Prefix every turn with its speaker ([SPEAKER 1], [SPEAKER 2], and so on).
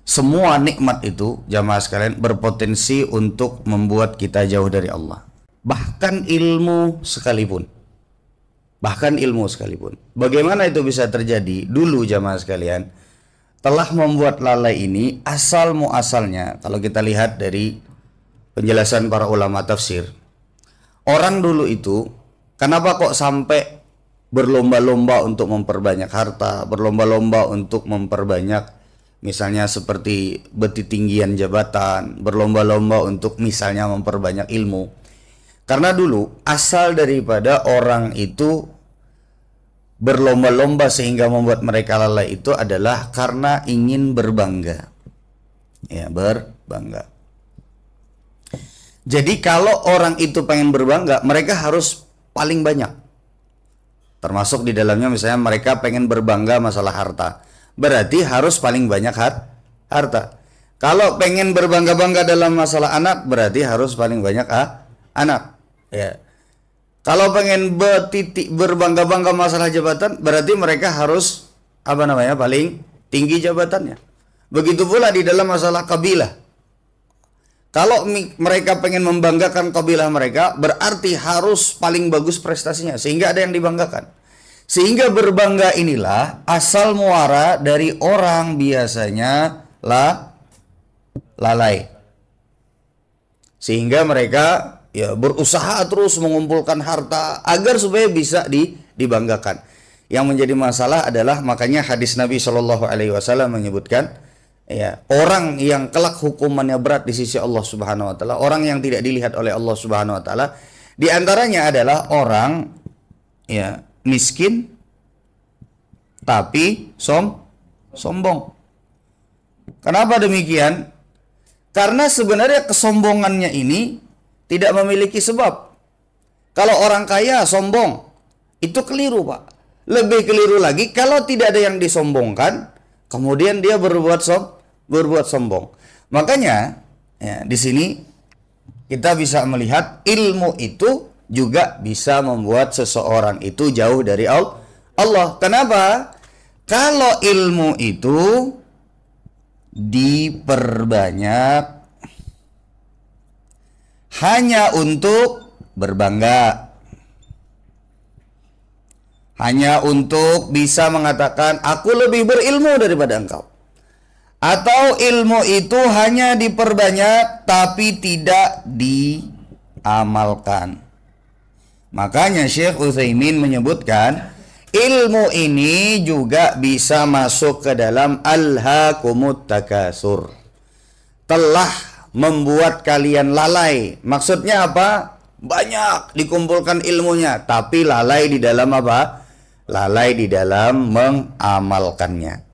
[SPEAKER 1] semua nikmat itu, jamaah sekalian, berpotensi untuk membuat kita jauh dari Allah. Bahkan ilmu sekalipun. Bahkan ilmu sekalipun. Bagaimana itu bisa terjadi? Dulu jamaah sekalian, telah membuat lalai ini asal muasalnya, kalau kita lihat dari penjelasan para ulama tafsir, orang dulu itu kenapa kok sampai berlomba-lomba untuk memperbanyak harta, berlomba-lomba untuk memperbanyak misalnya seperti ketinggian jabatan, berlomba-lomba untuk misalnya memperbanyak ilmu. Karena dulu asal daripada orang itu berlomba-lomba sehingga membuat mereka lalai itu adalah karena ingin berbangga. Ya, berbangga. Jadi kalau orang itu pengen berbangga, mereka harus paling banyak. Termasuk di dalamnya misalnya mereka pengen berbangga masalah harta, berarti harus paling banyak harta. Kalau pengen berbangga-bangga dalam masalah anak, berarti harus paling banyak anak. Ya. Kalau pengen berbangga-bangga masalah jabatan, berarti mereka harus paling tinggi jabatannya. Begitu pula di dalam masalah kabilah. Kalau mereka pengen membanggakan kabilah mereka, berarti harus paling bagus prestasinya sehingga ada yang dibanggakan. Sehingga berbangga inilah asal muara dari orang biasanya lalai. Sehingga mereka ya berusaha terus mengumpulkan harta agar supaya bisa dibanggakan. Yang menjadi masalah adalah makanya hadis Nabi Shallallahu Alaihi Wasallam menyebutkan, ya, orang yang kelak hukumannya berat di sisi Allah Subhanahu Wa Taala, orang yang tidak dilihat oleh Allah Subhanahu Wa Taala, di antaranya adalah orang ya miskin tapi sombong. Kenapa demikian? Karena sebenarnya kesombongannya ini tidak memiliki sebab. Kalau orang kaya sombong, itu keliru, Pak. Lebih keliru lagi kalau tidak ada yang disombongkan, kemudian dia berbuat sombong. Makanya ya, di sini kita bisa melihat ilmu itu juga bisa membuat seseorang itu jauh dari Allah. Kenapa? Kalau ilmu itu diperbanyak hanya untuk berbangga, hanya untuk bisa mengatakan aku lebih berilmu daripada engkau, atau ilmu itu hanya diperbanyak tapi tidak diamalkan. Makanya Syekh Utsaimin menyebutkan ilmu ini juga bisa masuk ke dalam alhaakumut takasur, telah membuat kalian lalai. Maksudnya apa? Banyak dikumpulkan ilmunya, tapi lalai di dalam apa? Lalai di dalam mengamalkannya.